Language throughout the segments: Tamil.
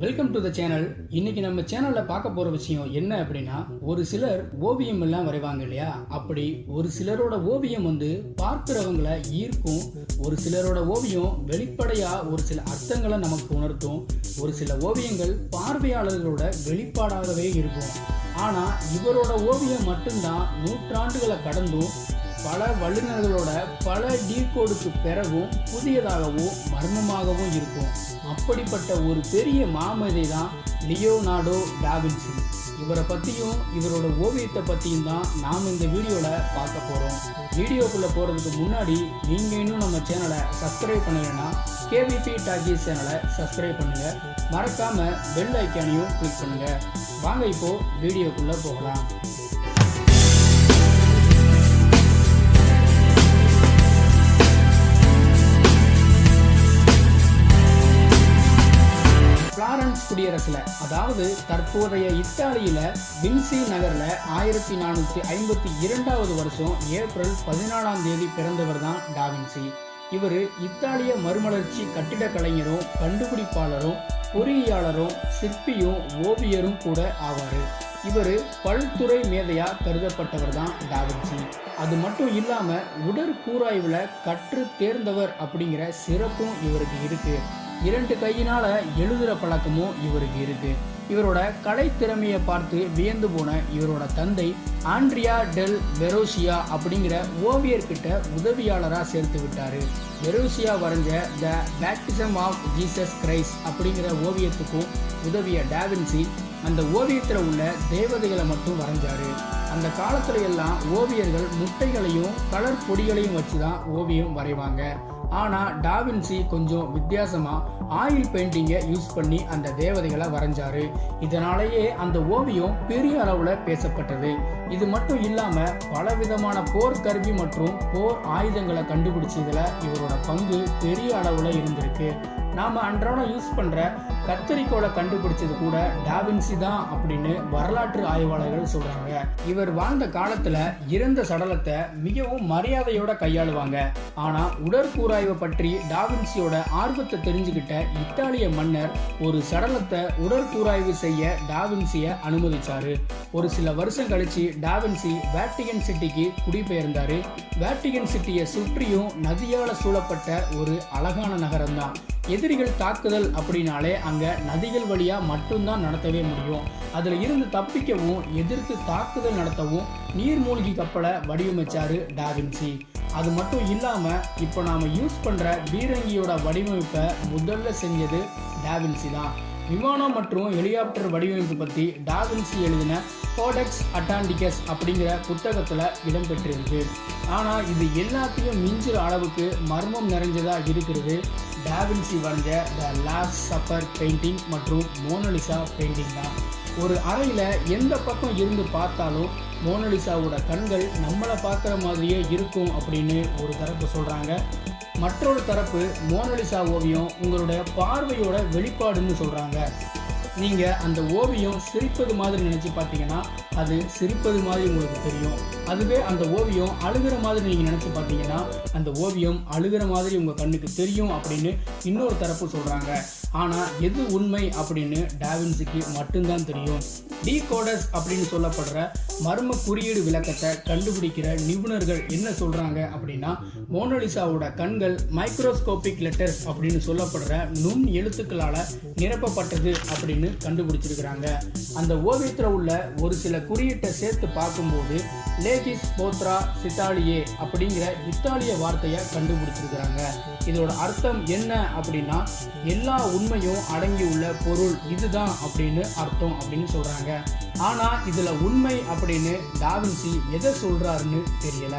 Welcome to the channel. இன்னைக்கு நம்ம சேனல்ல பார்க்க போற விஷயம் என்ன அப்படின்னா, ஒரு சிலர் ஓவியம் எல்லாம் வரைவாங்க இல்லையா, அப்படி ஒரு சிலரோட ஓவியம் பார்க்கிறவங்களை ஈர்க்கும். ஒரு சிலரோட ஓவியம் வெளிப்படையா ஒரு சில அர்த்தங்களை நமக்கு உணர்த்தும். ஒரு சில ஓவியங்கள் பார்வையாளர்களோட வெளிப்பாடாகவே இருக்கும். ஆனா இவரோட ஓவியம் மட்டும்தான் நூற்றாண்டுகளை கடந்தும் பல வல்லுநர்களோட பல டீகோடுக்கு பிறகும் புதியதாகவும் மர்மமாகவும் இருக்கும். அப்படிப்பட்ட ஒரு பெரிய மாமேதை தான் லியோனார்டோ டாவின்சி. இவரை பற்றியும் இவரோட ஓவியத்தை பற்றியும் தான் நாம் இந்த வீடியோவில் பார்க்க போகிறோம். வீடியோக்குள்ளே போகிறதுக்கு முன்னாடி நீங்கள் இன்னும் நம்ம சேனலை சப்ஸ்கிரைப் பண்ணலைன்னா கேவிபி டாக்கீஸ் சேனலை சப்ஸ்கிரைப் பண்ணுங்கள். மறக்காமல் பெல் ஐக்கானையும் கிளிக் பண்ணுங்கள். வாங்க இப்போது வீடியோக்குள்ளே போகலாம். பிளாரன்ஸ் குடியரசுல, அதாவது தற்போதைய இத்தாலியில வின்சி நகர்ல 1452 வருஷம் ஏப்ரல் 14ஆம் தேதி பிறந்தவர் தான் டாவின்சி. இவர் இத்தாலிய மறுமலர்ச்சி கட்டிட கலைஞரும் கண்டுபிடிப்பாளரும் பொறியியலாளரும் சிற்பியும் ஓவியரும் கூட ஆவார். இவர் பல்துறை மேதையா கருதப்பட்டவர் தான் டாவின்சி. அது மட்டும் இல்லாம உடற்கூராய்வுல கற்று தேர்ந்தவர் அப்படிங்கிற சிறப்பும் இவருக்கு இருக்கு. 2 கையினால எழுதுற பழக்கமும் இவருக்கு இருக்கு. இவரோட கலை திறமையை பார்த்து வியந்து போன இவரோட தந்தை ஆண்ட்ரியா டெல் வெரோசியா அப்படிங்கிற ஓவியர்கிட்ட உதவியாளராக சேர்த்து விட்டாரு. வெரோசியா வரைஞ்ச the baptism of Jesus Christ அப்படிங்கிற ஓவியத்துக்கும் உதவிய டாவின்சி அந்த ஓவியத்தில் உள்ள தேவதைகளை மட்டும் வரைஞ்சாரு. அந்த காலத்துல எல்லாம் ஓவியர்கள் முட்டைகளையும் கலர் பொடிகளையும் வச்சு தான் ஓவியம் வரைவாங்க. ஆனால் டாவின்சி கொஞ்சம் வித்தியாசமாக ஆயில் பெயிண்டிங்கை யூஸ் பண்ணி அந்த தேவதைகளை வரைஞ்சாரு. இதனாலேயே அந்த ஓவியம் பெரிய அளவில் பேசப்பட்டது. இது மட்டும் இல்லாமல் பலவிதமான போர் கருவி மற்றும் போர் ஆயுதங்களை கண்டுபிடிச்சதுல இவரோட பங்கு பெரிய அளவில் இருந்திருக்கு. நாம் அன்றாடம் யூஸ் பண்ணுற கத்தரிக்கோலை கண்டுபிடிச்சது கூட டாவின்சி தான் அப்படின்னு வரலாற்று ஆய்வாளர்கள் சொல்கிறாங்க. இவர் வாழ்ந்த காலத்தில் இறந்த சடலத்தை மிகவும் மரியாதையோட கையாளுவாங்க. ஆனால் உடற்கூராய்வை பற்றி டாவின்சியோட ஆர்வத்தை தெரிஞ்சுக்கிட்ட இத்தாலிய மன்னர் ஒரு சடலத்தை உடற்கூராய்வு செய்ய டாவின்சியை அனுமதிச்சாரு. ஒரு சில வருஷம் கழிச்சு டாவின்சி வேட்டிகன் சிட்டிக்கு குடிபெயர்ந்தாரு. வேட்டிகன் சிட்டியை சுற்றியும் நதியால் சூழப்பட்ட ஒரு அழகான நகரம் தான். எதிரிகள் தாக்குதல் அப்படின்னாலே அங்க நதிகள் வழியா மட்டும்தான் நடத்தவே முடியும். அதுல இருந்து தப்பிக்கவும் எதிர்த்து தாக்குதல் நடத்தவும் நீர்மூழ்கி கப்பலை வடிவமைச்சாரு டாவின்சி. அது மட்டும் இல்லாம இப்போ நாம யூஸ் பண்ற பீரங்கியோட வடிவமைப்பை முதல்ல செஞ்சது டாவின்சி தான். விமானம் மற்றும் ஹெலிகாப்டர் வடிவமைப்பு பற்றி டாவின்சி எழுதின கோடெக்ஸ் அட்டாண்டிகஸ் அப்படிங்கிற புத்தகத்தில் இடம்பெற்றிருக்கு. ஆனால் இது எல்லாத்தையும் மிஞ்சுற அளவுக்கு மர்மம் நிறைஞ்சதாக இருக்கிறது டாவின்சி வரைஞ்ச த லாஸ்ட் சப்பர் பெயிண்டிங் மற்றும் மோனலிசா பெயிண்டிங் தான். ஒரு அறையில் எந்த பக்கம் இருந்து பார்த்தாலும் மோனலிசாவோட கண்கள் நம்மளை பார்க்குற மாதிரியே இருக்கும் அப்படின்னு ஒரு தரப்பு சொல்கிறாங்க. மற்றொரு தரப்பு மோனலிசா ஓவியம் உங்களுடைய பார்வையோட வெளிப்பாடுன்னு சொல்கிறாங்க. நீங்கள் அந்த ஓவியம் சிரிப்பது மாதிரி நினச்சி பார்த்தீங்கன்னா அது சிரிப்பது மாதிரி உங்களுக்கு தெரியும். அதுவே அந்த ஓவியம் அழுகிற மாதிரி நீங்கள் நினச்சி பார்த்தீங்கன்னா அந்த ஓவியம் அழுகிற மாதிரி உங்கள் கண்ணுக்கு தெரியும் அப்படின்னு இன்னொரு தரப்பு சொல்கிறாங்க. ஆனால் எது உண்மை அப்படின்னு டாவின்சிக்கு மட்டும்தான் தெரியும். டீகோடர்ஸ் அப்படின்னு சொல்லப்படுற மர்ம குறியீடு விளக்கத்தை கண்டுபிடிக்கிற நிபுணர்கள் என்ன சொல்கிறாங்க அப்படின்னா, மோனலிசாவோட கண்கள் மைக்ரோஸ்கோபிக் லெட்டர்ஸ் அப்படின்னு சொல்லப்படுற நுண் எழுத்துக்களால் நிரப்பப்பட்டது அப்படின்னு கண்டுபிடிச்சிருக்கிறாங்க. அந்த ஓவியத்தில் உள்ள ஒரு சில குறியீட்டை சேர்த்து பார்க்கும்போது லேகிஸ் போத்ரா சித்தாலியே அப்படிங்கிற இத்தாலிய வார்த்தையை கண்டுபிடிச்சிருக்கிறாங்க. இதோட அர்த்தம் என்ன அப்படின்னா, எல்லா உண்மையும் அடங்கியுள்ள பொருள் இதுதான் அப்படின்னு அர்த்தம் அப்படின்னு சொல்றாங்க. ஆனா இதுல உண்மை அப்படின்னு டாவின்சி எதை சொல்றாருன்னு தெரியல.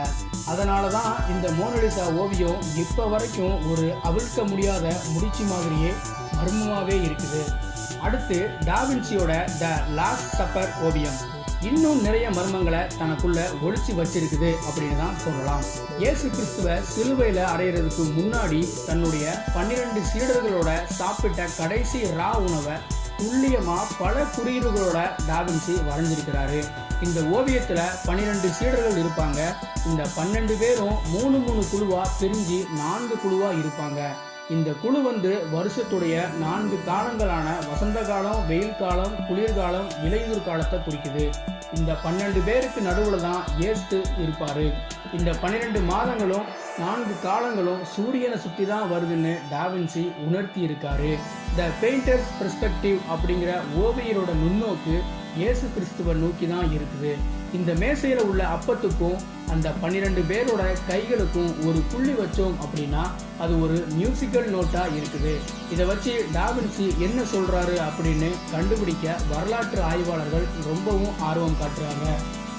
அதனாலதான் இந்த மோனலிசா ஓவியம் இப்ப வரைக்கும் ஒரு அவிழ்க்க முடியாத முடிச்சு மாதிரியே மர்மமாவே இருக்குது. அடுத்து டாவின்சியோட த லாஸ்ட் சப்பர் ஓவியம் இன்னும் நிறைய மர்மங்களை தனக்குள்ள ஒளிச்சு வச்சிருக்குது அப்படின்னு தான் சொல்லலாம். இயேசு கிறிஸ்துவ சிலுவையில் அறையிறதுக்கு முன்னாடி தன்னுடைய 12 சீடர்களோட சாப்பிட்ட கடைசி ரா உணவை துல்லியமா பல குறியீடுகளோட டாவின்சி வரைஞ்சிருக்கிறாரு. இந்த ஓவியத்துல 12 சீடர்கள் இருப்பாங்க. இந்த 12 பேரும் 3 குழுவா பிரிஞ்சு 4 குழுவா இருப்பாங்க. இந்த குழு வருஷத்துடைய 4 காலங்களான வசந்த காலம், வெயில் காலம், குளிர்காலம், இலையுதிர் காலத்தை குறிக்குது. இந்த 12 பேருக்கு நடுவில் தான் இயேசு இருப்பார். இந்த 12 மாதங்களும் 4 காலங்களும் சூரியனை சுற்றி தான் வருதுன்னு டாவின்சி உணர்த்தி இருக்காரு. த பெயிண்டர்ஸ் பெர்ஸ்பெக்டிவ் அப்படிங்கிற ஓவியரோட நுண்ணோக்கு இயேசு கிறிஸ்துவை நோக்கி தான் இருக்குது. இந்த மேசையில் உள்ள அப்பத்துக்கும் அந்த 12 பேரோட கைகளுக்கும் ஒரு புள்ளி வச்சோம் அப்படின்னா அது ஒரு மியூசிக்கல் நோட்டா இருக்குது. இதை வச்சு டாவின்சி என்ன சொல்றாரு அப்படின்னு கண்டுபிடிக்க வரலாற்று ஆய்வாளர்கள் ரொம்பவும் ஆர்வம் காட்டுறாங்க.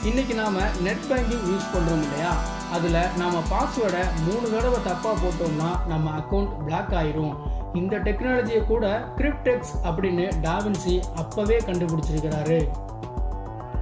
இன்னைக்கு நாம நெட் பேங்கிங் யூஸ் பண்றோம் இல்லையா, அதுல நாம பாஸ்வேர்டை 3 தடவை தப்பா போட்டோம்னா நம்ம அக்கௌண்ட் பிளாக் ஆயிரும். இந்த டெக்னாலஜியை கூட கிரிப்டெக்ஸ் அப்படின்னு டாவின்சி அப்பவே கண்டுபிடிச்சிருக்கிறாரு.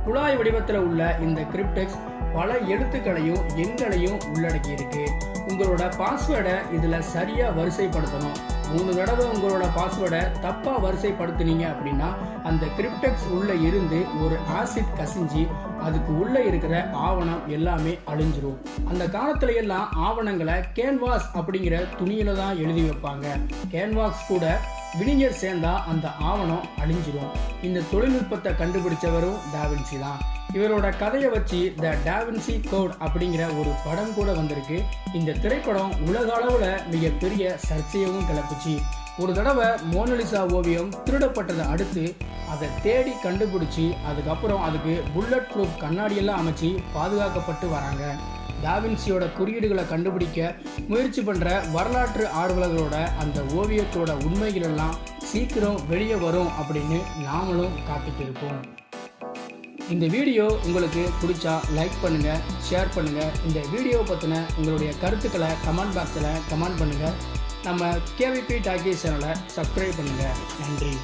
குழாய் வடிவத்தில் உள்ள இந்த கிரிப்டெக்ஸ் பல எழுத்துக்களையும் எண்களையும் உள்ளடக்கி இருக்கு. உங்களோட பாஸ்வேர்டை இதுல சரியா வரிசைப்படுத்தணும். 3 தடவை உங்களோட பாஸ்வேர்டை தப்பா வரிசைப்படுத்தினீங்க அப்படின்னா அந்த கிரிப்டெக்ஸ் உள்ள இருந்து ஒரு ஆசிட் கசிஞ்சு அதுக்கு உள்ள இருக்கிற ஆவணம் எல்லாமே அழிஞ்சிரும். அந்த காலத்துல எல்லாம் ஆவணங்களை கேன்வாஸ் அப்படிங்கிற துணியில தான் எழுதி வைப்பாங்க. கேன்வாஸ் கூட வினிகர் சேர்ந்தா அந்த ஆவணம் அழிஞ்சிரும். இந்த தொழில்நுட்பத்தை கண்டுபிடிச்சவரும் டாவின்சி தான். இவரோட கதையை வச்சு த டாவின்சி கோட் அப்படிங்கிற ஒரு படம் கூட வந்திருக்கு. இந்த திரைப்படம் உலக அளவுல மிகப்பெரிய சர்ச்சையவும் கிளப்புச்சு. ஒரு தடவை மோனலிசா ஓவியம் திருடப்பட்டதை அடுத்து அதை தேடி கண்டுபிடிச்சி அதுக்கப்புறம் அதுக்கு புல்லட் ப்ரூஃப் கண்ணாடியெல்லாம் அமைச்சு பாதுகாக்கப்பட்டு வராங்க. டாவின்சியோட குறியீடுகளை கண்டுபிடிக்க முயற்சி பண்ணுற வரலாற்று ஆர்வலர்களோட அந்த ஓவியத்தோட உண்மைகள் எல்லாம் சீக்கிரம் வெளியே வரும் அப்படின்னு நாமளும் காத்துட்டு இருக்கோம். இந்த வீடியோ உங்களுக்கு பிடிச்சா லைக் பண்ணுங்கள், ஷேர் பண்ணுங்கள். இந்த வீடியோ பற்றின உங்களுடைய கருத்துக்களை கமெண்ட் பாக்ஸில் கமெண்ட் பண்ணுங்கள். நம்ம கேவிபி டாக்கி சேனலை சப்ஸ்கிரைப் பண்ணுங்கள். நன்றி.